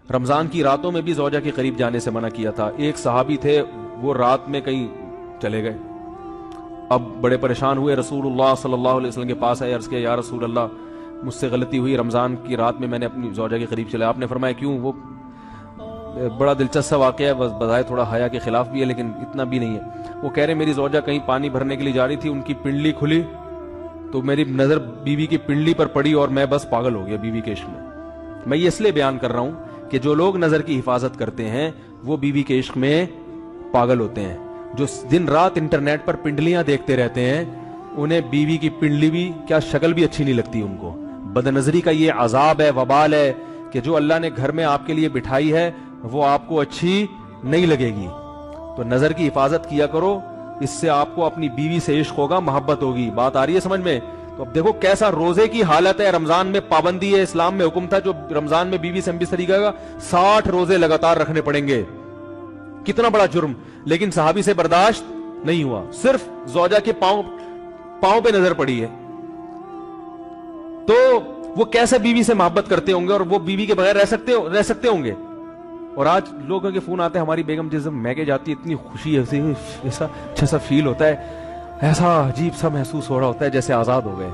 رمضان کی راتوں میں بھی زوجہ کے قریب جانے سے منع کیا تھا. ایک صحابی تھے وہ رات میں کہیں چلے گئے, اب بڑے پریشان ہوئے, رسول اللہ صلی اللہ علیہ وسلم کے پاس آئے, عرض کیا یا رسول اللہ مجھ سے غلطی ہوئی, رمضان کی رات میں نے اپنی زوجہ کے قریب چلا. آپ نے فرمایا کیوں؟ وہ بڑا دلچسپ واقعہ ہے, بظاہر تھوڑا حیا کے خلاف بھی ہے لیکن اتنا بھی نہیں ہے. وہ کہہ رہے میری زوجہ کہیں پانی بھرنے کے لیے جا رہی تھی, ان کی پنڈلی کھلی تو میری نظر بیوی کی پنڈلی پر پڑی اور میں بس پاگل ہو گیا بیوی کے عشق میں. میں یہ اس لیے بیان کر رہا ہوں کہ جو لوگ نظر کی حفاظت کرتے ہیں وہ بیوی کے عشق میں پاگل ہوتے ہیں. جو دن رات انٹرنیٹ پر پنڈلیاں دیکھتے رہتے ہیں انہیں بیوی کی پنڈلی بھی کیا شکل بھی اچھی نہیں لگتی ان کو. بد نظری کا یہ عذاب ہے, وبال ہے کہ جو اللہ نے گھر میں آپ کے لیے بٹھائی ہے وہ آپ کو اچھی نہیں لگے گی. تو نظر کی حفاظت کیا کرو, اس سے آپ کو اپنی بیوی سے عشق ہوگا, محبت ہوگی. بات آ رہی ہے سمجھ میں؟ تو اب دیکھو کیسا روزے کی حالت ہے, رمضان میں پابندی ہے, اسلام میں حکم تھا جو رمضان میں بیوی سے ہم بستری کرے گا 60 روزے لگاتار رکھنے پڑیں گے. کتنا بڑا جرم, لیکن صحابی سے برداشت نہیں ہوا. صرف زوجہ کے پاؤں پہ نظر پڑی ہے تو وہ کیسے بیوی سے محبت کرتے ہوں گے, اور وہ بیوی کے بغیر رہ سکتے ہوں گے. اور آج لوگوں کے فون آتے ہیں ہماری بیگم جس دن میکے جاتی ہے اتنی خوشی ایسا اچھا سا فیل ہوتا ہے, ایسا عجیب سا محسوس ہو رہا ہوتا ہے جیسے آزاد ہو گئے.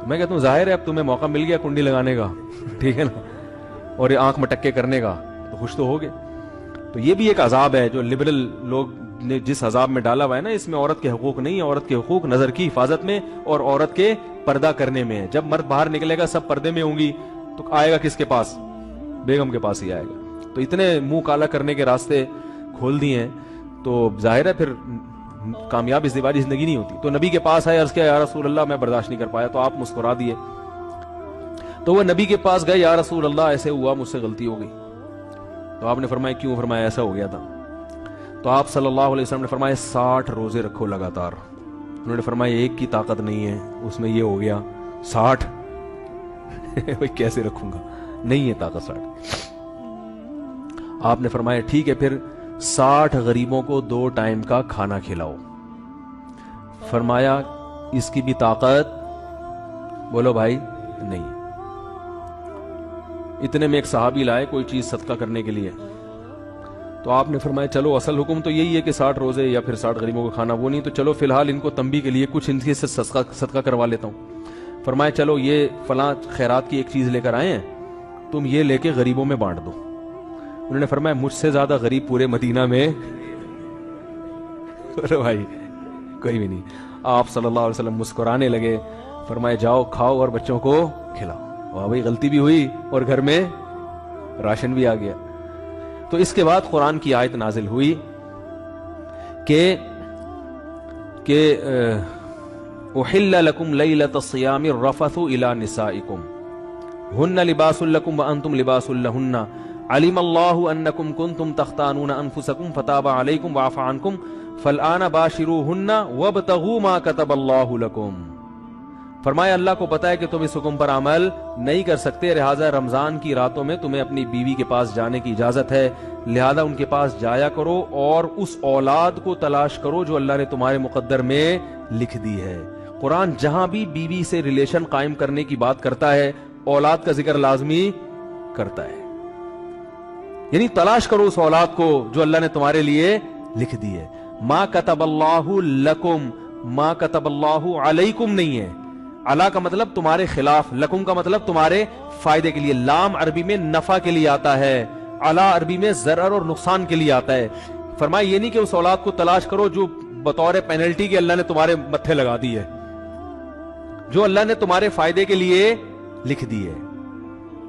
میں کہتا ہوں ظاہر ہے اب تمہیں موقع مل گیا کنڈی لگانے کا, ٹھیک ہے نا, اور یہ آنکھ مٹکے کرنے کا, تو خوش تو ہوگے. تو یہ بھی ایک عذاب ہے جو لبرل لوگ نے جس عذاب میں ڈالا ہوا ہے نا, اس میں عورت کے حقوق نہیں ہے. عورت کے حقوق نظر کی حفاظت میں اور عورت کے پردہ کرنے میں ہے. جب مرد باہر نکلے گا سب پردے میں ہوں گی تو آئے گا کس کے پاس؟ بیگم کے پاس ہی آئے گا. تو اتنے منہ کالا کرنے کے راستے کھول دیے ہیں تو ظاہر ہے پھر کامیاب ازدواجی زندگی نہیں ہوتی. تو نبی کے پاس آئے, عرض کیا یا رسول اللہ میں برداشت نہیں کر پایا. تو آپ مسکرا دیے. تو وہ نبی کے پاس گئے, یا رسول اللہ ایسے ہوا, مجھ سے غلطی ہو گئی. تو آپ نے فرمایا کیوں؟ فرمایا ایسا ہو گیا تھا. تو آپ صلی اللہ علیہ وسلم نے فرمایا 60 روزے رکھو لگاتار. انہوں نے فرمایا ایک کی طاقت نہیں ہے, اس میں یہ ہو گیا 60 کیسے رکھوں گا, نہیں ہے طاقت 60. آپ نے فرمایا ٹھیک ہے پھر 60 غریبوں کو 2 ٹائم کا کھانا کھلاؤ. فرمایا اس کی بھی طاقت؟ بولو بھائی نہیں. اتنے میں ایک صحابی لائے کوئی چیز صدقہ کرنے کے لیے. تو آپ نے فرمایا چلو اصل حکم تو یہی ہے کہ 60 روزے یا پھر 60 غریبوں کو کھانا, وہ نہیں تو چلو فی الحال ان کو تنبیہ کے لیے کچھ ان کے سے صدقہ کروا لیتا ہوں. فرمایا چلو یہ فلاں خیرات کی ایک چیز لے کر آئے ہیں, تم یہ لے کے غریبوں میں بانٹ دو. انہوں نے فرمایا مجھ سے زیادہ غریب پورے مدینہ میں بھائی کوئی بھی نہیں. آپ صلی اللہ علیہ وسلم مسکرانے لگے, فرمایا جاؤ کھاؤ اور بچوں کو کھلاؤ. واہ بھائی غلطی بھی ہوئی اور گھر میں راشن بھی آ گیا. تو اس کے بعد قرآن کی آیت نازل ہوئی کہ احل لکم لیلۃ الصیام الرفث الی نسائکم ہن لباس لکم وانتم لباس لہن علم اللہ انکم کنتم تختانون انفسکم فتاب علیکم وعفى عنکم فالآن باشروہن وابتغوا ما کتب اللہ لکم. فرمایا اللہ کو پتا ہے کہ تم اس حکم پر عمل نہیں کر سکتے, لہذا رمضان کی راتوں میں تمہیں اپنی بیوی کے پاس جانے کی اجازت ہے, لہذا ان کے پاس جایا کرو اور اس اولاد کو تلاش کرو جو اللہ نے تمہارے مقدر میں لکھ دی ہے. قرآن جہاں بھی بیوی سے ریلیشن قائم کرنے کی بات کرتا ہے اولاد کا ذکر لازمی کرتا ہے, یعنی تلاش کرو اس اولاد کو جو اللہ نے تمہارے لیے لکھ دی ہے. ما کتب اللہ لکم, ما کتب اللہ علیکم نہیں ہے. علا کا مطلب تمہارے خلاف, لکم کا مطلب تمہارے فائدے کے لیے. لام عربی میں نفع کے لیے آتا ہے, علا عربی میں ضرر اور نقصان کے لیے آتا ہے. فرمایا یہ نہیں کہ اس اولاد کو تلاش کرو جو بطور پینلٹی کے اللہ نے تمہارے متھے لگا دی ہے, جو اللہ نے تمہارے فائدے کے لیے لکھ دی ہے.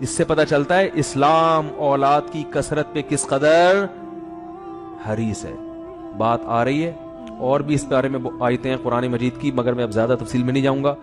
اس سے پتہ چلتا ہے اسلام اولاد کی کثرت پہ کس قدر حریص ہے. بات آ رہی ہے اور بھی اس بارے میں آیتیں ہیں قرآن مجید کی, مگر میں اب زیادہ تفصیل میں نہیں جاؤں گا.